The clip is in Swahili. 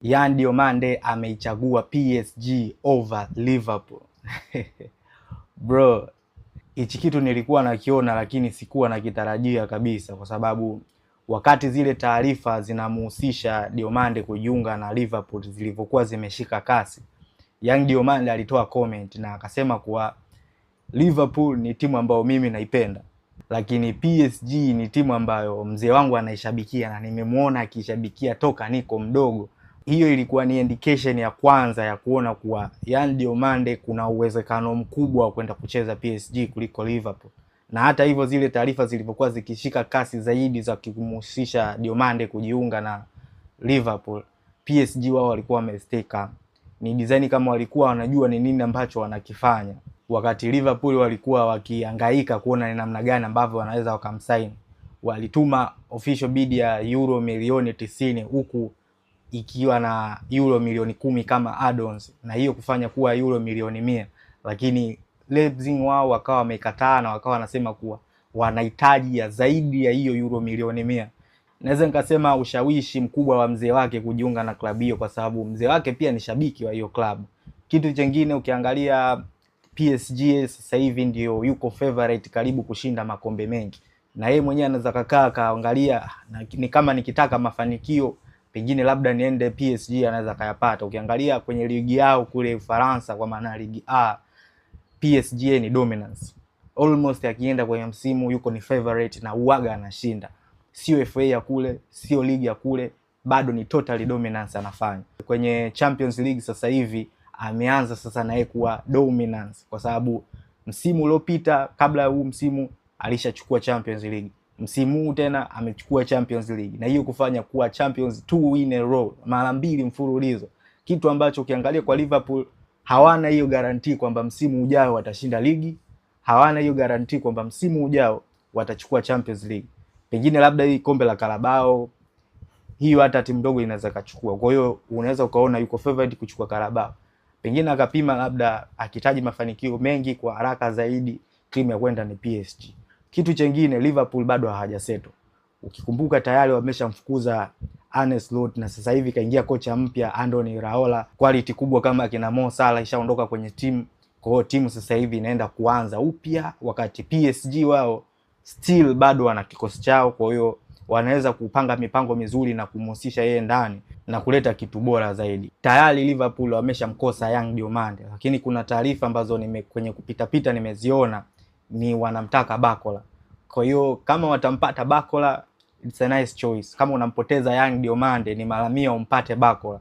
Yan Diomande ameichagua PSG over Liverpool. Bro, hichi kitu nilikuwa nakiona lakini sikuwa nakitarajia kabisa, kwa sababu wakati zile taarifa zinamhusisha Diomande kujiunga na Liverpool zilivyokuwa zimeshika kasi, Yan Diomande alitoa comment na akasema kuwa Liverpool ni timu ambayo mimi naipenda, lakini PSG ni timu ambayo mzee wangu anaishabikia na nimemuona akishabikia toka niko mdogo. Hiyo ilikuwa ni indication ya kwanza ya kuona kuwa Yan Diomande kuna uwezekano mkubwa wa kwenda kucheza PSG kuliko Liverpool. Na hata hivyo zile taarifa zilivyokuwa zikishika kasi zaidi za kumhusisha Diomande kujiunga na Liverpool, PSG wao walikuwa wamestay calm. Ni design kama walikuwa wanajua ni nini ambacho wanakifanya, wakati Liverpool walikuwa wakihangaika kuona ni namna gani ambavyo wanaweza wakamsign. Walituma official bid ya euro milioni 90 huku ikiwa na euro milioni 10 kama add-ons, na hiyo kufanya kuwa euro milioni 100, lakini Leipzig wao wakawa wamekataa na wakawa wanasema kuwa wanahitaji ya zaidi ya hiyo euro milioni 100. Naweza nikasema ushawishi mkubwa wa mzee wake kujiunga na klabu hiyo, kwa sababu mzee wake pia ni shabiki wa hiyo klabu. Kitu kingine ukiangalia, PSG sasa hivi ndio yuko favorite karibu kushinda makombe mengi, na yeye mwenyewe anaweza kakaa kaangalia ni kama nikitaka mafanikio pengine labda niende PSG, anaweza kayapata. Ukiangalia kwenye ligi yao kule Ufaransa, kwa maana ligi A, PSG ni dominance. Almost akienda kwenye msimu yuko ni favorite na uaga anashinda. Sio FA ya kule, sio ligi ya kule, bado ni totally dominance anafanya. Kwenye Champions League sasa hivi ameanza sasa naye kuwa dominance, kwa sababu msimu uliopita kabla ya huu msimu alishachukua Champions League. Msimu huu tena amechukua Champions League, na hiyo kufanya kuwa Champions 2 in a row, mara 2 mfululizo. Kitu ambacho ukiangalia kwa Liverpool hawana hiyo guarantee kwamba msimu ujao watashinda ligi, hawana hiyo guarantee kwamba msimu ujao watachukua Champions League. Pengine labda hii kombe la Carabao, hiyo hata timu ndogo inaweza kachukua. Kwa hiyo unaweza ukaona yuko favorite kuchukua Carabao. Pengine akapima labda akitaji mafanikio mengi kwa haraka zaidi, timu ya kwenda ni PSG. Kitu chengine, Liverpool bado hawajaseto. Ukikumbuka tayari wameshamfukuza Arne Slot na sasa hivi kaingia kocha mpya Andoni Raola. Quality kubwa kama kina Mo Salah ishaondoka kwenye timu. Kwa hiyo timu sasa hivi inaenda kuanza upya, wakati PSG wao still bado wana kikosi chao. Kwa hiyo wanaweza kupanga mipango mizuri na kumhusisha yeye ndani na kuleta kitu bora zaidi. Tayari Liverpool wameshamkosa Yan Diomande, lakini kuna taarifa ambazo kwenye kupita nimeziona ni wanamtaka Barcola. Kwa hiyo kama watampata Barcola, it's a nice choice. Kama unampoteza Yan Diomande, ni mara 100 umpate Barcola.